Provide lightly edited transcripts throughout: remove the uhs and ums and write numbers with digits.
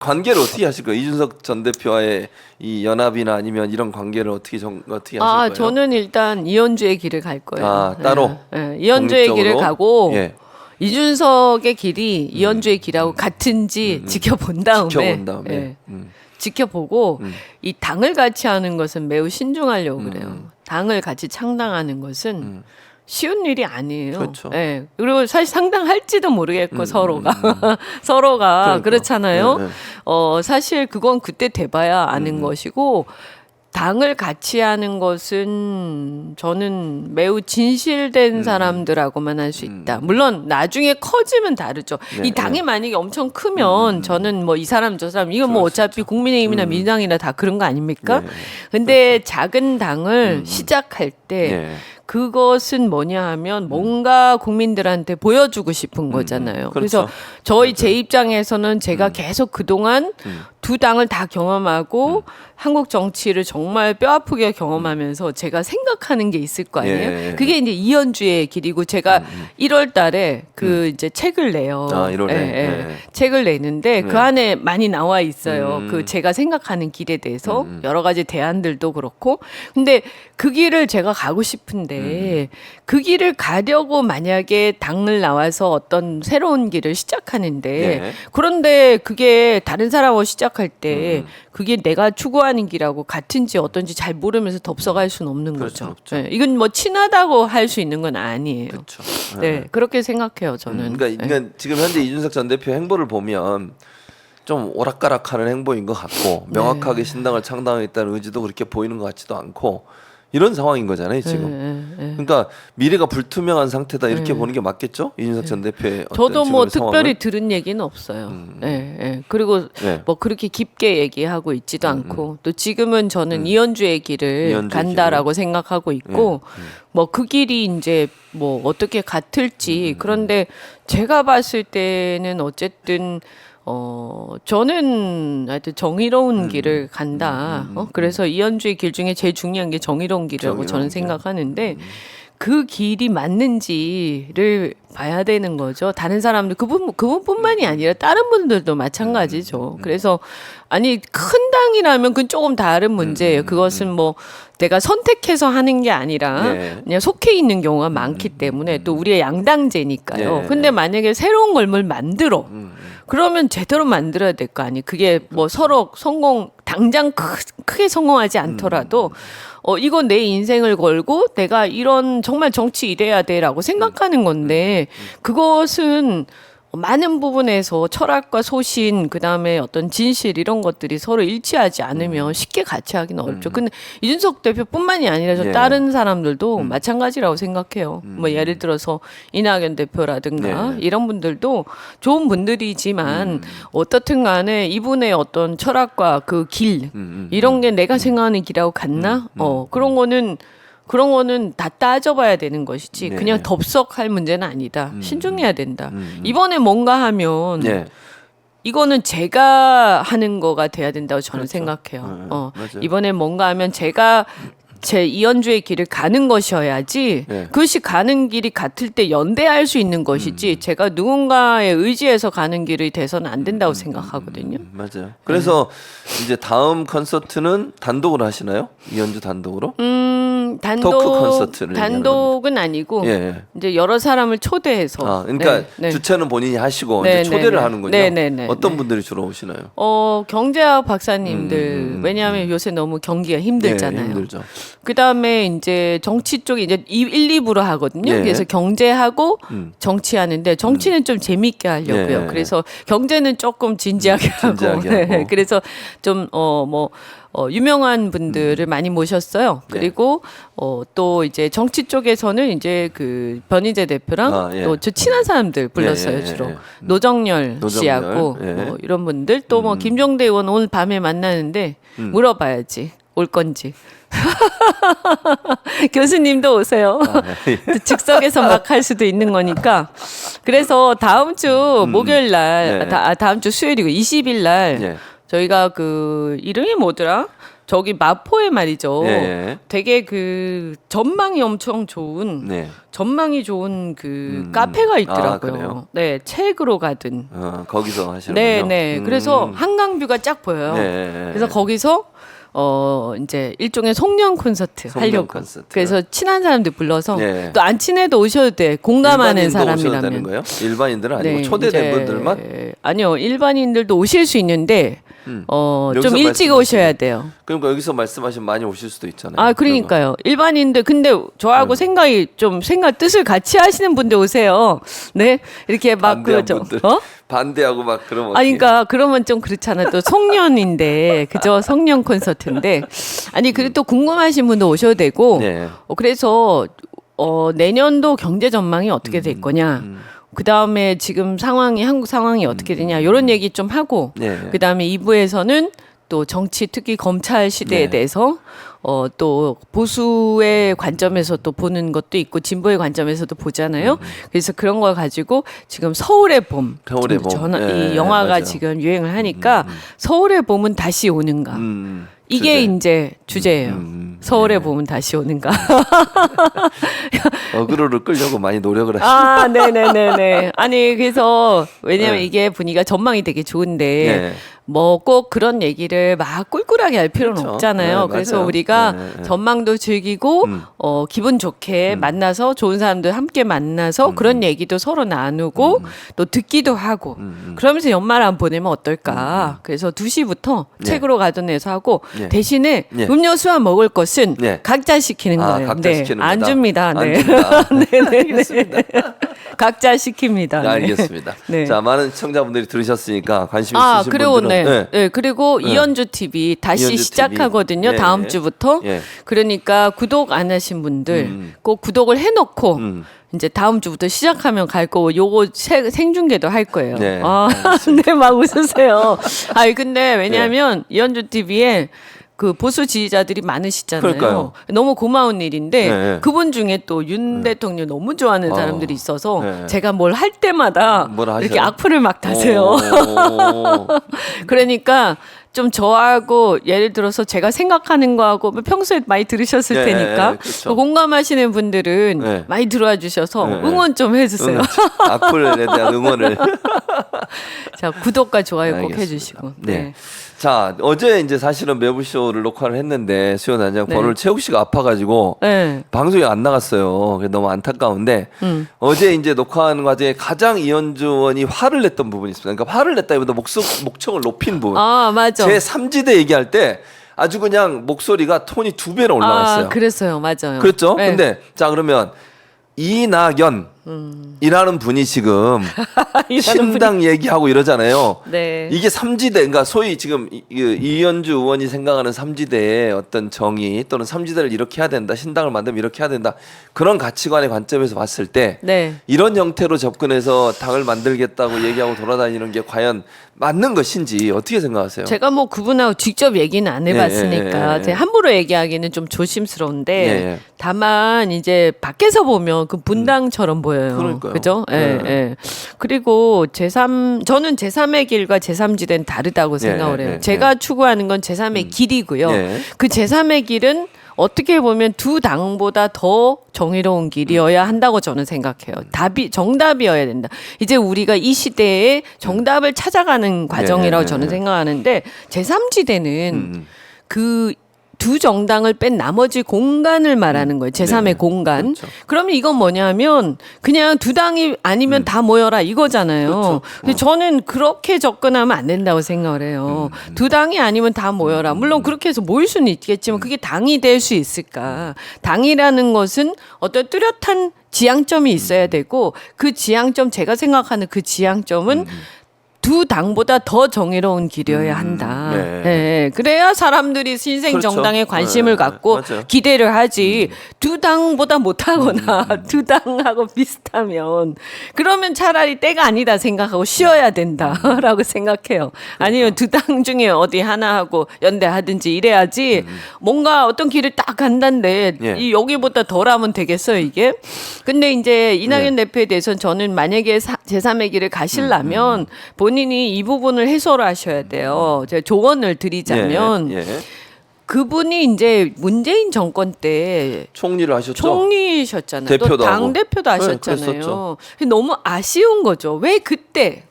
관계를 어떻게 하실 거예요? 이준석 전 대표와의 이 연합이나 아니면 이런 관계를 어떻게 하실 거예요? 저는 일단 이현주의 길을 갈 거예요. 따로? 이현주의 길을 독립적으로? 가고 예. 이준석의 길이 이현주의 길하고 같은지 지켜본 다음에, 예. 지켜보고 이 당을 같이 하는 것은 매우 신중하려고 그래요. 당을 같이 창당하는 것은 쉬운 일이 아니에요. 그렇죠. 예. 그리고 사실 상당할지도 모르겠고 서로가 그러니까. 그렇잖아요. 네, 네. 사실 그건 그때 돼봐야 아는 것이고 당을 같이 하는 것은 저는 매우 진실된 사람들하고만 할 수 있다. 물론 나중에 커지면 다르죠. 네, 이 당이 만약에 엄청 크면 저는 뭐 이 사람 저 사람 이건 뭐 어차피 국민의힘이나 민주당이나 다 그런 거 아닙니까? 네. 근데 작은 당을 시작할 때 네. 그것은 뭐냐 하면 뭔가 국민들한테 보여주고 싶은 거잖아요. 그렇죠. 그래서 제 입장에서는 제가 계속 그동안 두 당을 다 경험하고 한국 정치를 정말 뼈아프게 경험하면서 제가 생각하는 게 있을 거 아니에요. 예. 그게 이제 이현주의 길이고 제가 1월 달에 그 이제 책을 내요. 1월에. 예. 책을 내는데 그 안에 많이 나와 있어요. 그 제가 생각하는 길에 대해서 여러 가지 대안들도 그렇고. 근데 그 길을 제가 가고 싶은데 그 길을 가려고 만약에 당을 나와서 어떤 새로운 길을 시작하는데 네. 그런데 그게 다른 사람하고 시작할 때 그게 내가 추구하는 길하고 같은지 어떤지 잘 모르면서 덥석할 수는 없는 그렇죠, 거죠. 없죠. 네, 이건 뭐 친하다고 할 수 있는 건 아니에요. 그렇죠. 네, 그렇게 생각해요 저는. 그러니까 지금 현재 이준석 전 대표 행보를 보면 좀 오락가락하는 행보인 것 같고 명확하게 신당을 창당하겠다는 의지도 그렇게 보이는 것 같지도 않고 이런 상황인 거잖아요 지금. 그러니까 미래가 불투명한 상태다 이렇게 보는 게 맞겠죠? 이준석 전 대표의 어떤 저도 뭐 지금의 특별히 상황을? 들은 얘기는 없어요. 그리고 네. 뭐 그렇게 깊게 얘기하고 있지도 않고 또 지금은 저는 이현주의 길을 이현주의 간다라고 생각하고 있고 뭐 그 길이 이제 뭐 어떻게 같을지 그런데 제가 봤을 때는 어쨌든 저는 하여튼 정의로운 길을 간다. 그래서 이현주의 길 중에 제일 중요한 게 정의로운 길이라고 저는 생각하는데 그 길이 맞는지를 봐야 되는 거죠. 다른 사람들 그분뿐만이 아니라 다른 분들도 마찬가지죠. 그래서 아니 큰 당이라면 그건 조금 다른 문제예요. 그것은 뭐 내가 선택해서 하는 게 아니라 그냥 속해 있는 경우가 많기 때문에 또 우리의 양당제니까요. 근데 만약에 새로운 걸 뭘 만들어 그러면 제대로 만들어야 될 거 아니에요. 그게 뭐 서로 당장 크게 성공하지 않더라도 이거 내 인생을 걸고 내가 이런 정말 정치 이래야 돼라고 생각하는 건데 그것은 많은 부분에서 철학과 소신 그다음에 어떤 진실 이런 것들이 서로 일치하지 않으면 쉽게 같이 하기는 어렵죠. 근데 이준석 대표뿐만이 아니라 저 다른 사람들도 마찬가지라고 생각해요. 뭐 예를 들어서 이낙연 대표라든가 이런 분들도 좋은 분들이지만 어떻든 간에 이분의 어떤 철학과 그 길 이런 게 내가 생각하는 길하고 같나? 그런 거는 다 따져봐야 되는 것이지 그냥 덥석할 문제는 아니다. 신중해야 된다. 이번에 뭔가 하면 이거는 제가 하는 거가 돼야 된다고 저는 생각해요. 이번에 뭔가 하면 제가 제 이현주의 길을 가는 것이어야지 그것이 가는 길이 같을 때 연대할 수 있는 것이지 제가 누군가의 의지에서 가는 길이 돼서는 안 된다고 생각하거든요. 맞아요. 그래서 이제 다음 콘서트는 단독으로 하시나요? 이현주 단독으로? 토크 콘서트를 단독은 아니고 이제 여러 사람을 초대해서 그러니까 주최는 본인이 하시고 이제 초대를 하는군요. 어떤 분들이 주로 오시나요? 경제학 박사님들 왜냐하면 요새 너무 경기가 힘들잖아요. 힘들죠. 그다음에 이제 정치 쪽에 이제 1, 2부로 하거든요. 그래서 경제하고 정치하는데 정치는 좀 재미있게 하려고요. 그래서 경제는 조금 진지하게 하고. 그래서 좀 유명한 분들을 많이 모셨어요. 그리고 또 이제 정치 쪽에서는 이제 그 변희재 대표랑 또 저 친한 사람들 불렀어요. 주로 노정열 씨하고 이런 분들 또 뭐 김종대 의원 오늘 밤에 만나는데 물어봐야지 올 건지. 교수님도 오세요. 즉석에서 막 할 수도 있는 거니까. 그래서 다음 주 목요일 날, 다음 주 수요일이고 20일 날 저희가 그 이름이 뭐더라? 저기 마포에 말이죠. 예. 되게 그 전망이 엄청 좋은 네. 전망이 좋은 그 카페가 있더라고요. 그래요? 네, 책으로 가든. 거기서 하시는군요. 네, 네. 그래서 한강뷰가 쫙 보여요. 네. 그래서 거기서 이제 일종의 송년 콘서트 송년 하려고. 콘서트. 그래서 친한 사람들 불러서 네. 또 안 친해도 오셔도 돼. 공감하는 일반인도 오셔도 되는 사람이라면. 거예요? 일반인들은 아니고 네, 초대된 이제 분들만? 아니요, 일반인들도 오실 수 있는데 여기서 좀 일찍 말씀하시는 오셔야 돼요. 그러니까 여기서 말씀하시면 많이 오실 수도 있잖아요. 아, 그러니까요. 일반인들 근데 저하고 생각이 좀 생각 뜻을 같이 하시는 분들 오세요. 네, 이렇게 막 반대한 그죠. 분들. 반대하고 막 그러면 아니, 그러니까 그러면 좀 그렇잖아. 또 송년인데 그죠? 송년 콘서트인데 아니 그래도 궁금하신 분도 오셔도 되고. 네. 그래서 내년도 경제 전망이 어떻게 될 거냐. 그 다음에 지금 상황이 한국 상황이 어떻게 되냐 이런 얘기 좀 하고. 네. 그 다음에 2부에서는 또 정치 특히 검찰 시대에 네. 대해서 또 보수의 관점에서 또 보는 것도 있고 진보의 관점에서도 보잖아요. 그래서 그런 걸 가지고 지금 서울의 봄, 서울의 봄. 이 네, 영화가 맞아요. 지금 유행을 하니까 서울의 봄은 다시 오는가. 이게 주제. 이제 주제예요. 서울의 봄은 다시 오는가. 어그로를 끌려고 많이 노력을 하시죠. 아, 네네네네. 아니, 그래서, 왜냐면 네. 이게 분위기가 전망이 되게 좋은데, 네. 뭐 꼭 그런 얘기를 막 꿀꿀하게 할 필요는 그렇죠. 없잖아요. 네, 그래서 맞아요. 우리가 네, 네. 전망도 즐기고, 기분 좋게 만나서 좋은 사람들 함께 만나서 그런 얘기도 서로 나누고, 또 듣기도 하고, 그러면서 연말 안 보내면 어떨까. 그래서 2시부터 네. 책으로 가든에서 하고, 네. 대신에 네. 음료수와 먹을 것은 네. 각자 시키는 거예요. 각자 시키는 안 거다. 줍니다. 안 네. 줍니다. 네네네. 각자 시킵니다. 네, 알겠습니다. 네. 자, 많은 시청자분들이 들으셨으니까 관심 아, 있으신 그리고 분들은 네. 그리고 이현주 TV 다시 이현주 시작하거든요. TV. 네. 다음 주부터. 예. 그러니까 구독 안 하신 분들 꼭 구독을 해놓고 이제 다음 주부터 시작하면 갈 거고 요거 생중계도 할 거예요. 네, 아, 네, 막 웃으세요. 아니 근데 왜냐하면 이현주 TV에 그 보수 지지자들이 많으시잖아요. 그러니까요. 너무 고마운 일인데 네. 그분 중에 또 윤 대통령 너무 좋아하는 사람들이 있어서 네. 제가 뭘 할 때마다 뭐라 이렇게 하셔요? 악플을 막 다세요. 오. 그러니까 좀 저하고 예를 들어서 제가 생각하는 거하고 뭐 평소에 많이 들으셨을 네, 테니까 그렇죠. 공감하시는 분들은 네. 많이 들어와 주셔서 네, 응원 좀 해주세요. 악플에 대한 응원을. 자, 구독과 좋아요 꼭 알겠습니다. 해주시고. 네. 자, 어제 이제 사실은 매부쇼를 녹화를 했는데 수요 난장 네. 오늘 최욱 씨가 아파가지고 네. 방송이 안 나갔어요. 그래서 너무 안타까운데 어제 이제 녹화하는 과정에 가장 이현주 의원이 화를 냈던 부분이 있습니다. 그러니까 화를 냈다기보다 목청을 높인 부분. 아, 맞아. 제 3지대 얘기할 때 아주 그냥 목소리가 톤이 2배로 올라갔어요. 아, 그랬어요. 맞아요. 그렇죠? 네. 근데 자 그러면 이낙연이라는 분이 지금 신당 얘기하고 이러잖아요. 네. 이게 삼지대, 그러니까 소위 지금 이현주 의원이 생각하는 삼지대의 어떤 정의 또는 삼지대를 이렇게 해야 된다, 신당을 만들면 이렇게 해야 된다 그런 가치관의 관점에서 봤을 때 네. 이런 형태로 접근해서 당을 만들겠다고 얘기하고 돌아다니는 게 과연 맞는 것인지 어떻게 생각하세요? 제가 뭐 그분하고 직접 얘기는 안 해봤으니까 예. 제가 함부로 얘기하기는 좀 조심스러운데 예. 다만 이제 밖에서 보면 그 분당처럼 보여요. 그러니까요. 그죠? 예, 예. 예. 그리고 저는 제3의 길과 제3지대는 다르다고 생각을 해요. 예. 제가 추구하는 건 제3의 길이고요. 예. 그 제3의 길은 어떻게 보면 두 당보다 더 정의로운 길이어야 한다고 저는 생각해요. 정답이어야 된다. 이제 우리가 이 시대에 정답을 찾아가는 과정이라고 저는 생각하는데 제3지대는 그 두 정당을 뺀 나머지 공간을 말하는 거예요. 제3의 네. 공간. 그렇죠. 그러면 이건 뭐냐면 그냥 두 당이 아니면 다 모여라 이거잖아요. 그렇죠. 근데 저는 그렇게 접근하면 안 된다고 생각을 해요. 두 당이 아니면 다 모여라. 물론 그렇게 해서 모일 수는 있겠지만 그게 당이 될 수 있을까? 당이라는 것은 어떤 뚜렷한 지향점이 있어야 되고 그 지향점 제가 생각하는 그 지향점은 두 당보다 더 정의로운 길이어야 한다. 네. 네. 그래야 사람들이 신생 그렇죠. 정당에 관심을 네. 갖고 맞아요. 기대를 하지. 두 당보다 못하거나 두 당하고 비슷하면 그러면 차라리 때가 아니다 생각하고 쉬어야 된다라고 생각해요. 아니면 두 당 중에 어디 하나하고 연대하든지 이래야지 뭔가 어떤 길을 딱 간다는데 예. 이 여기보다 덜하면 되겠어요 이게. 근데 이제 이낙연 대표에 대해서는 저는 만약에 제3의 길을 가시려면 본인이 이 부분을 해소를 하셔야 돼요. 제가 조언을 드리자면 예. 그분이 이제 문재인 정권 때 총리를 하셨죠. 총리셨잖아요. 대표도 또 당 하고. 대표도 네, 하셨잖아요. 그랬었죠. 너무 아쉬운 거죠. 왜 그때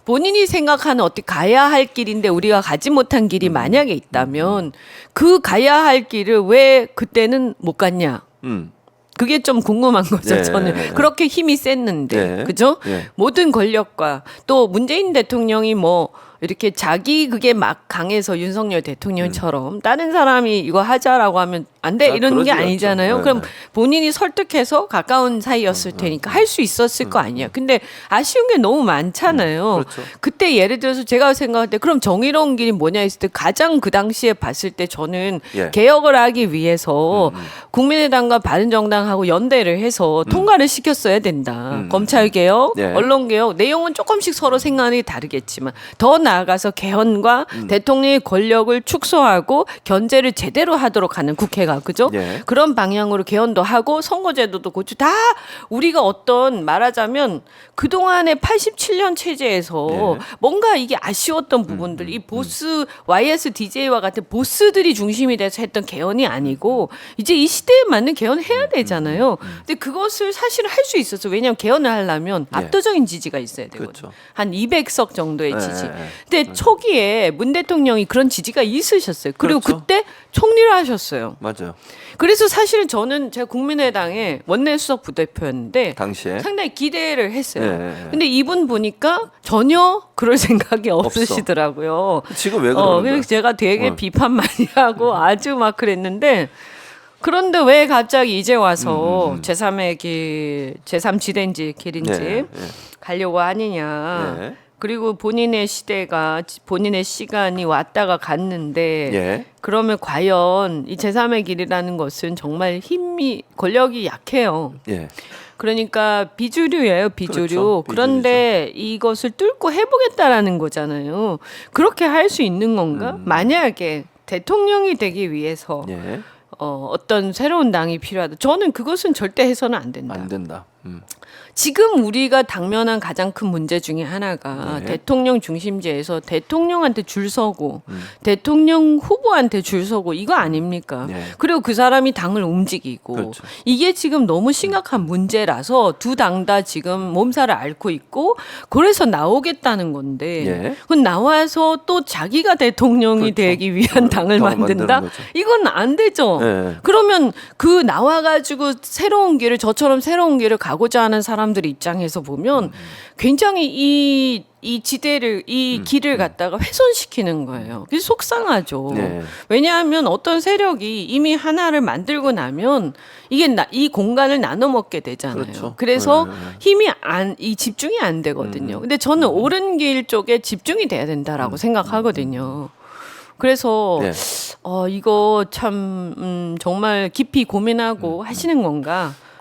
본인이 생각하는 어떻게 가야 할 길인데 우리가 가지 못한 길이 만약에 있다면 그 가야 할 길을 왜 그때는 못 갔냐? 그게 좀 궁금한 거죠. 네. 저는 그렇게 힘이 셌는데, 네. 그죠? 네. 모든 권력과 또 문재인 대통령이 뭐 이렇게 자기 그게 막 강해서 윤석열 대통령처럼 다른 사람이 이거 하자라고 하면 안 돼 이런 게 그러지 아니잖아요. 않죠. 그럼 네. 본인이 설득해서 가까운 사이였을 테니까 할 수 있었을 거 아니야. 근데 아쉬운 게 너무 많잖아요. 그렇죠. 그때 예를 들어서 제가 생각할 때 그럼 정의로운 길이 뭐냐 했을 때 가장 그 당시에 봤을 때 저는 예. 개혁을 하기 위해서 국민의당과 바른정당하고 연대를 해서 통과를 시켰어야 된다. 검찰 개혁, 예. 언론 개혁 내용은 조금씩 서로 생각이 다르겠지만 더 나아가서 개헌과 대통령의 권력을 축소하고 견제를 제대로 하도록 하는 국회가 그죠? 예. 그런 방향으로 개헌도 하고 선거제도도 고쳐 다 우리가 어떤 말하자면 그동안의 87년 체제에서 예. 뭔가 이게 아쉬웠던 부분들 이 보스 YSDJ와 같은 보스들이 중심이 돼서 했던 개헌이 아니고 이제 이 시대에 맞는 개헌을 해야 되잖아요. 근데 그것을 사실 할 수 있었어. 왜냐하면 개헌을 하려면 예. 압도적인 지지가 있어야 되거든요. 그렇죠. 한 200석 정도의 예, 지지. 예, 예. 근데 초기에 문 대통령이 그런 지지가 있으셨어요. 그리고 그렇죠. 그때 총리를 하셨어요. 맞아요. 그래서 사실은 저는 제가 국민의당의 원내수석 부대표였는데 당시에. 상당히 기대를 했어요. 예. 근데 이분 보니까 전혀 그럴 생각이 없으시더라고요. 지금 왜 그러는 거예요? 그래서 제가 되게 비판 많이 하고 아주 막 그랬는데 그런데 왜 갑자기 이제 와서 제3의 길, 제3지대인지 길인지 예, 예. 가려고 하느냐. 예. 그리고 본인의 시대가 본인의 시간이 왔다가 갔는데 예. 그러면 과연 이 제3의 길이라는 것은 정말 힘이 권력이 약해요. 예. 그러니까 비주류예요, 비주류. 그렇죠. 그런데 이것을 뚫고 해보겠다라는 거잖아요. 그렇게 할 수 있는 건가? 만약에 대통령이 되기 위해서 예. 어떤 새로운 당이 필요하다. 저는 그것은 절대 해서는 안 된다. 안 된다. 지금 우리가 당면한 가장 큰 문제 중에 하나가 네. 대통령 중심제에서 대통령한테 줄 서고 대통령 후보한테 줄 서고 이거 아닙니까? 네. 그리고 그 사람이 당을 움직이고 그렇죠. 이게 지금 너무 심각한 문제라서 두 당 다 지금 몸살을 앓고 있고 그래서 나오겠다는 건데 예. 그건 나와서 또 자기가 대통령이 그렇죠. 되기 위한 당을 당을 만든다? 만드는 거죠. 이건 안 되죠. 네. 그러면 그 나와가지고 새로운 길을 저처럼 새로운 길을 가고자 하는 사람들 입장에서 보면 굉장히 이 지대를 이 길을 갖다가 훼손시키는 거예요. 그게 속상하죠. 네. 왜냐하면 어떤 세력이 이미 하나를 만들고 나면 이게 이 공간을 나눠 먹게 되잖아요. 그렇죠. 그래서 네. 힘이 이 집중이 안 되거든요. 근데 저는 옳은 길 쪽에 집중이 돼야 된다라고 생각하거든요. 그래서 네. 이거 참 정말 깊이 고민하고 하시는 건가?